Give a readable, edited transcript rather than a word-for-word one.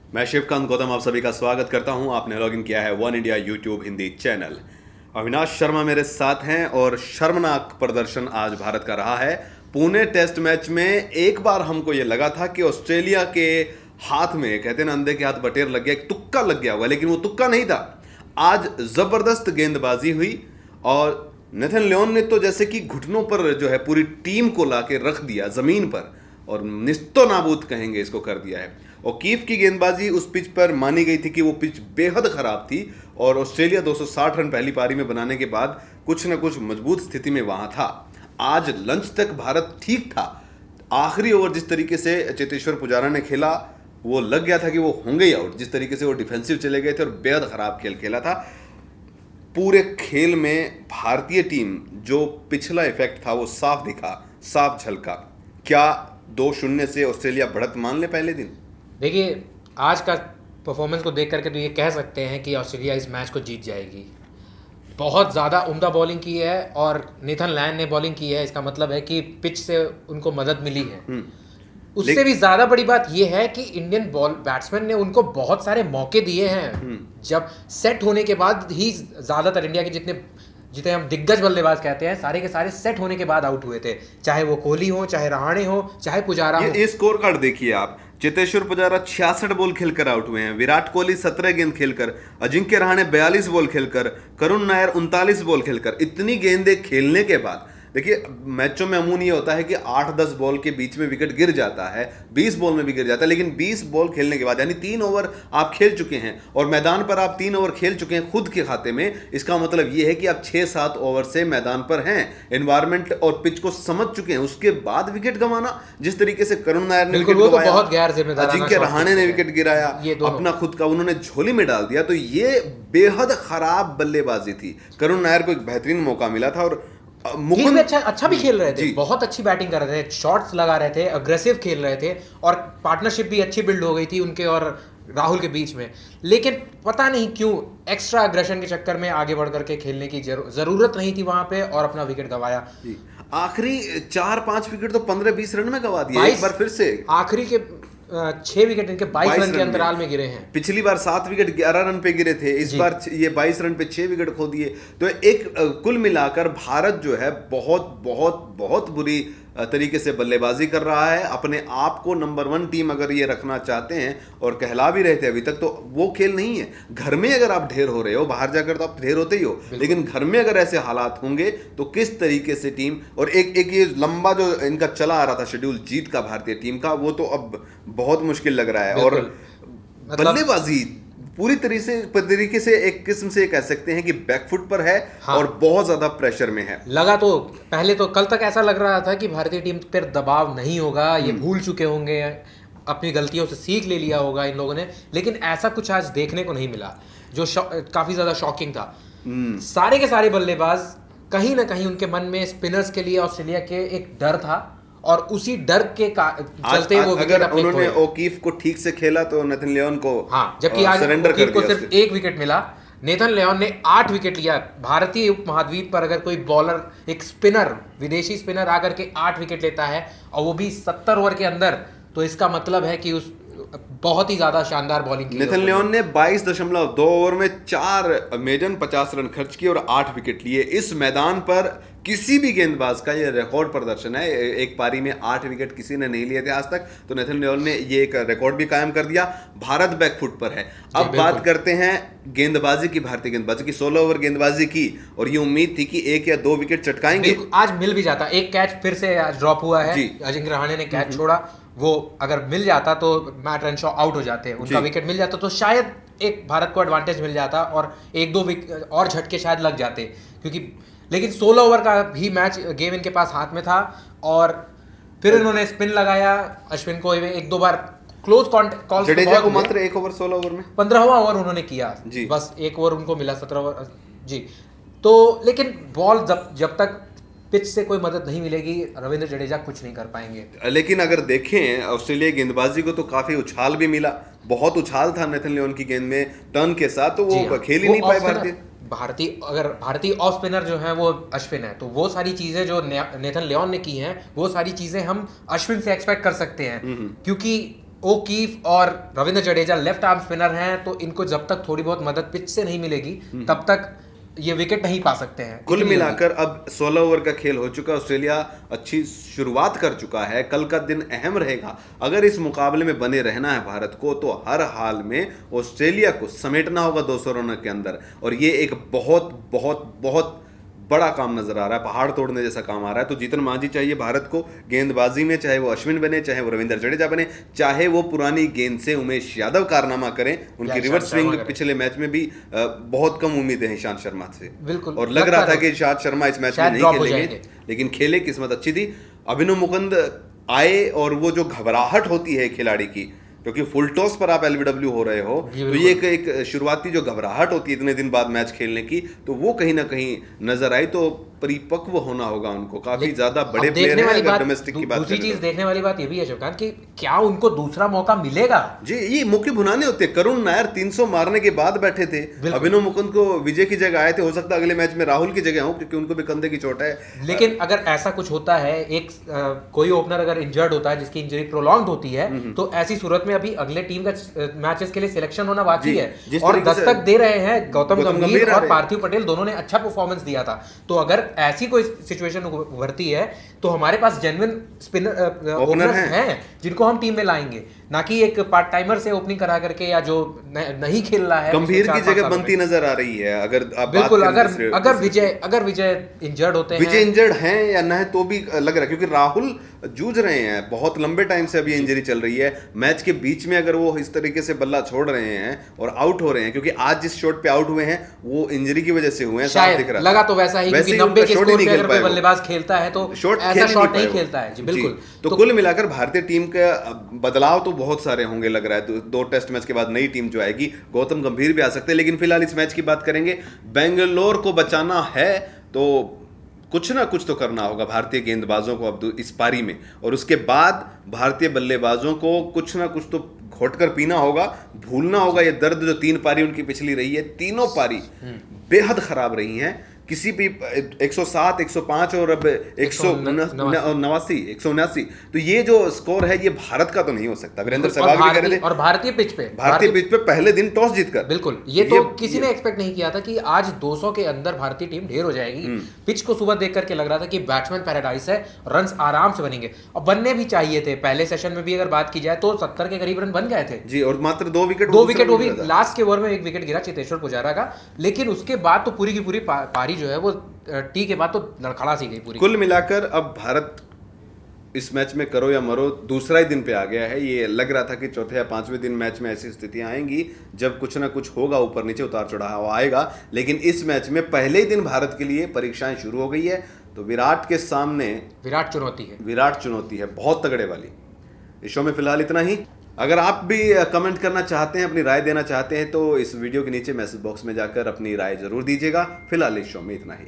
मैं शिवकांत गौतम आप सभी का स्वागत करता हूं। आपने लॉगिन किया है one India YouTube Hindi channel. Avinash Sharma मेरे साथ हैं और शर्मनाक प्रदर्शन आज भारत का रहा है। पुणे टेस्ट मैच में एक बार हमको ये लगा था कि ऑस्ट्रेलिया के हाथ में, कहते हैं ना, अंधे के हाथ बटेर लग गया, एक तुक्का लग गया होगा, लेकिन वो तुक्का नहीं था। आज जबरदस्त गेंदबाजी हुई और नेथन लियोन ने तो जैसे कि घुटनों पर जो है पूरी टीम को लाके रख दिया जमीन पर और निस्तो नाबूद कहेंगे इसको कर दिया है। ओकीफ की गेंदबाजी उस पिच पर मानी गई थी कि वो पिच बेहद खराब थी और ऑस्ट्रेलिया 260 रन पहली पारी में बनाने के बाद कुछ न कुछ मजबूत स्थिति में वहां था। आज लंच तक भारत ठीक था। आखिरी ओवर जिस तरीके से चेतेश्वर पुजारा ने खेला वो लग गया था कि वो होंगे ही आउट। जिस तरीके से वो डिफेंसिव चले गए थे और बेहद खराब खेल खेला था। पूरे खेल में भारतीय टीम जो पिछला इफेक्ट था वो साफ दिखा, साफ झलका। क्या 2-0 से ऑस्ट्रेलिया बढ़त मान ले पहले दिन? देखिए, आज का परफॉर्मेंस को देख करके तो ये कह सकते हैं कि ऑस्ट्रेलिया इस मैच को जीत जाएगी। बहुत ज़्यादा उम्दा बॉलिंग की है और नेथन लैन ने बॉलिंग की है। इसका मतलब है कि पिच से उनको मदद मिली है। उससे भी ज़्यादा बड़ी बात यह है कि इंडियन बैट्समैन ने उनको बहुत सारे मौके दिए हैं। जब सेट होने के बाद ही ज़्यादातर इंडिया के जितने हम दिग्गज बल्लेबाज कहते हैं, सारे के सारे सेट होने के बाद आउट हुए थे। चाहे वो कोहली हो, चाहे रहाणे हो, चाहे पुजारा हो। ये स्कोर कार्ड देखिए आप। चेतेश्वर पुजारा 66 बॉल खेलकर आउट हुए हैं, विराट कोहली 17 गेंद खेलकर, अजिंक्य रहाणे 42 बॉल खेलकर, करुण नायर 39 बॉल खेलकर। इतनी गेंदें खेलने के बाद देखिए, मैचों में अमूमन ये होता है कि 8-10 बॉल के बीच में विकेट गिर जाता है, 20 बॉल में भी गिर जाता है, लेकिन 20 बॉल खेलने के बाद यानी 3 ओवर आप खेल चुके हैं और मैदान पर आप 3 ओवर खेल चुके हैं खुद के खाते में। इसका मतलब ये है कि आप 6-7 ओवर से मैदान पर हैं, एनवायरमेंट और पिच को समझ चुके हैं। उसके बाद विकेट गंवाना, जिस तरीके से करुण नायर ने विकेट गंवाया, बहुत गैर जिम्मेदाराना, अजिंक्य रहाणे ने विकेट गिराया, अपना खुद का उन्होंने झोली में डाल दिया, तो ये बेहद खराब बल्लेबाजी थी। करुण नायर को एक बेहतरीन मौका मिला था और मुकुंद अच्छा भी खेल रहे थे, बहुत अच्छी बैटिंग कर रहे थे, शॉट्स लगा रहे थे, अग्रेसिव खेल रहे थे और पार्टनरशिप भी अच्छी बिल्ड हो गई थी उनके और राहुल के बीच में। लेकिन पता नहीं क्यों एक्स्ट्रा अग्रेशन के चक्कर में आगे बढ़ करके खेलने की जरूरत नहीं थी वहां पे और अपना विकेट गंवाया। आखिरी 4-5 विकेट तो 15-20 रन में गंवा दिया एक बार फिर से। आखिरी के 6 विकेट इनके 22 रन के अंतराल में गिरे हैं। पिछली बार 7 विकेट 11 रन पे गिरे थे, इस बार ये 22 रन पे 6 विकेट खो दिए। तो एक कुल मिलाकर भारत जो है बहुत बहुत बहुत बुरी तरीके से बल्लेबाजी कर रहा है। अपने आप को नंबर 1 टीम अगर ये रखना चाहते हैं और कहला भी रहे थे अभी तक, तो वो खेल नहीं है। घर में अगर आप ढेर हो रहे हो, बाहर जाकर तो आप ढेर होते ही हो, लेकिन घर में अगर ऐसे हालात होंगे तो किस तरीके से टीम और एक ये लंबा जो इनका चला आ रहा था शेड्यूल जीत का भारतीय टीम का, वो तो अब बहुत मुश्किल लग रहा है। और बल्लेबाजी पूरी तरीके से एक किस्म से कह सकते हैं कि बैकफुट पर है। हाँ। और बहुत ज्यादा प्रेशर में है। लगा तो पहले तो कल तक ऐसा लग रहा था कि भारतीय टीम पर दबाव नहीं होगा, ये भूल चुके होंगे, अपनी गलतियों से सीख ले लिया होगा इन लोगों ने, लेकिन ऐसा कुछ आज देखने को नहीं मिला, जो काफी ज्यादा शॉकिंग था। सारे के सारे बल्लेबाज कहीं ना कहीं उनके मन में स्पिनर्स के लिए ऑस्ट्रेलिया के एक डर था और उसी डर के चलते वो अगर उन्होंने ओकीफ को ठीक से खेला तो नेथन लियोन को, जबकि आज ओकीफ को सिर्फ 1 विकेट मिला, नेथन लियोन ने 8 विकेट लिया। भारतीय उपमहाद्वीप पर अगर कोई बॉलर, एक स्पिनर, विदेशी स्पिनर आकर के 8 विकेट लेता है और वो भी 70 ओवर के अंदर, तो इसका मतलब है कि उस बहुत ही ज्यादा शानदार बॉलिंग की। नेथन लियोन ने 22.2 ओवर में 4 मेडन 50 रन खर्च किए और 8 विकेट लिए। इस मैदान पर किसी भी गेंदबाज का ये रिकॉर्ड प्रदर्शन है। एक पारी में 8 विकेट किसी ने नहीं लिए थे आज तक, तो नेथन लियोन ने ये एक रिकॉर्ड भी कायम कर दिया। भारत बैकफुट पर है। अब बात करते हैं गेंदबाजी की, भारतीय गेंदबाजी की। 16 ओवर गेंदबाजी की और ये उम्मीद थी कि 1 या 2 विकेट चटकाएंगे। आज मिल भी जाता। एक कैच फिर से ड्रॉप हुआ है, अजिंक्य रहाणे ने कैच छोड़ा, वो अगर मिल जाता तो मैट रनशॉ आउट हो जाते, उनका विकेट मिल जाता तो शायद एक भारत को एडवांटेज मिल जाता और 1-2 और झटके शायद लग जाते, क्योंकि लेकिन 16 ओवर का भी मैच गेम इनके पास हाथ में था और फिर इन्होंने स्पिन लगाया। अश्विन को 1-2 बार क्लोज कॉल, जडेजा को मात्र 1 ओवर 16 ओवर में 15वां ओवर उन्होंने किया, बस 1 ओवर उनको मिला 17 ओवर जी। तो लेकिन बॉल जब तक पिच से कोई मदद नहीं मिलेगी, रविंद्र जडेजा कुछ नहीं कर पाएंगे। लेकिन अगर देखें ऑस्ट्रेलिया गेंदबाजी को तो काफी उछाल भी मिला, बहुत उछाल था नेथन लियोन की गेंद में टर्न के साथ, तो वो खेल ही नहीं पाए भारतीय ऑफ स्पिनर जो है वो अश्विन है, तो वो सारी चीजें जो नेथन लियोन ने की हैं वो सारी चीजें हम अश्विन से एक्सपेक्ट कर सकते हैं, क्योंकि ओकीफ और Ravindra Jadeja left arm spinner हैं, तो इनको जब तक थोड़ी बहुत मदद पिच से नहीं मिलेगी तब तक ये विकेट नहीं पा सकते हैं। कुल मिलाकर अब 16 ओवर का खेल हो चुका है, ऑस्ट्रेलिया अच्छी शुरुआत कर चुका है, कल का दिन अहम रहेगा। अगर इस मुकाबले में बने रहना है भारत को तो हर हाल में ऑस्ट्रेलिया को समेटना होगा 200 रनों के अंदर, और ये एक बहुत बहुत बहुत बड़ा काम नजर आ रहा है, पहाड़ तोड़ने जैसा काम आ रहा है। तो जीतन मांझी चाहिए भारत को गेंदबाजी में, चाहे वो अश्विन बने, चाहे वो रविंद्र जडेजा बने, चाहे वो पुरानी गेंद से उमेश यादव कारनामा करें। उनकी रिवर्स स्विंग पिछले मैच में भी बहुत कम उम्मीदें हैं ईशांत शर्मा से, बिल्कुल, और लग रहा था कि ईशांत शर्मा इस मैच में नहीं खेलेंगे, लेकिन खेले, किस्मत अच्छी थी। अभिनव मुकुंद आए, और वो जो घबराहट होती है खिलाड़ी की, क्योंकि फुल टॉस पर आप एलबीडब्ल्यू हो रहे हो, तो ये एक शुरुआती जो घबराहट होती है इतने दिन बाद मैच खेलने की, तो वो कहीं ना कहीं नजर आई। तो परिपक्व होना होगा उनको, काफी ज्यादा बड़े प्लेयर हैं अगर डोमेस्टिक की बात दूसरी चीज देखने वाली बात ये भी है शिवकांत कि क्या उनको दूसरा मौका मिलेगा। जी, ये मौके भुनाने होते हैं। करुण नायर 300 मारने के बाद बैठे थे, अभिनव मुकुंद को विजय की जगह आए थे, हो सकता है अगले मैच में राहुल की जगह हो, क्योंकि उनको भी कंधे की चोट है। लेकिन अगर ऐसा कुछ होता है, एक कोई ओपनर अगर इंजर्ड होता है, जिसकी इंजरी प्रोलॉन्ग्ड होती है, तो ऐसी सूरत में अभी अगले टीम का मैचेस के लिए सिलेक्शन होना बाकी है, और दस्तक दे रहे हैं गौतम गंभीर और पार्थिव पटेल, दोनों ने अच्छा परफॉर्मेंस दिया था। तो अगर ऐसी कोई सिचुएशन उभरती है तो हमारे पास जेन्युइन स्पिनर ओपनर्स हैं जिनको हम टीम में लाएंगे, ना कि एक पार्ट टाइमर से ओपनिंग करा करके, या जो नहीं खेल रहा है। गंभीर की जगह बनती नजर आ रही है। अगर बिल्कुल, अगर विजय इंजर्ड होते हैं, विजय इंजर्ड हैं या न, तो भी लग रहा है, क्योंकि राहुल जूझ रहे हैं बहुत लंबे टाइम से, अभी इंजरी चल रही है। मैच के बीच में अगर वो इस तरीके से बल्ला छोड़ रहे हैं और आउट हो रहे हैं, क्योंकि आज जिस शॉट पे आउट हुए हैं वो इंजरी की वजह से हुए हैं, साफ दिख रहा लगा तो वैसा ही, क्योंकि 90 के स्कोर पे अगर कोई बल्लेबाज खेलता है तो ऐसा शॉट नहीं खेलता है। जी बिल्कुल। तो कुल मिलाकर भारतीय टीम का बदलाव तो बहुत सारे होंगे लग रहा है। 2 टेस्ट मैच के बाद नई टीम जो आएगी, गौतम गंभीर भी आ सकते हैं, लेकिन फिलहाल इस मैच की बात करेंगे। बेंगलोर को बचाना है तो कुछ ना कुछ तो करना होगा भारतीय गेंदबाजों को अब इस पारी में, और उसके बाद भारतीय बल्लेबाजों को कुछ ना कुछ तो घोटकर पीना होगा, भूलना होगा ये दर्द जो 3 पारी उनकी पिछली रही है। तीनों पारी बेहद खराब रही हैं, किसी भी 107, 105 और अब 179, तो ये जो स्कोर है ये भारत का तो नहीं हो सकता। वीरेंद्र सहवाग भी कह रहे थे, और भारतीय पिच पे पहले दिन टॉस जीतकर, बिल्कुल, ये तो किसी ने एक्सपेक्ट नहीं किया था कि आज 200 के अंदर भारतीय टीम ढेर हो जाएगी। पिच को सुबह देख करके लग रहा था कि बैट्समैन पैराडाइज है, रन्स आराम से बनेंगे, और बनने भी चाहिए थे। पहले सेशन में भी अगर बात की जाए तो 70 के करीब रन बन गए थे जी, और मात्र 2 विकेट, वो भी लास्ट के ओवर में 1 विकेट गिरा चेतेश्वर पुजारा का, लेकिन उसके बाद तो पूरी की पूरी पारी जो है वो टी के बाद तो लड़खड़ा सी गई पूरी। कुल मिलाकर अब भारत इस मैच में करो या मरो दूसरा ही दिन पे आ गया है। ये लग रहा था कि चौथे या 5वें दिन मैच में ऐसी स्थितियां आएंगी जब कुछ ना कुछ होगा, ऊपर नीचे उतार चढ़ाव आएगा, लेकिन इस मैच में पहले ही दिन भारत के लिए परीक्षाएं शुरू हो गई है। तो विराट के सामने विराट चुनौती है बहुत तगड़े वाली। इस शो में फिलहाल इतना ही। अगर आप भी कमेंट करना चाहते हैं, अपनी राय देना चाहते हैं, तो इस वीडियो के नीचे मैसेज बॉक्स में जाकर अपनी राय जरूर दीजिएगा। फिलहाल इस शो में इतना ही।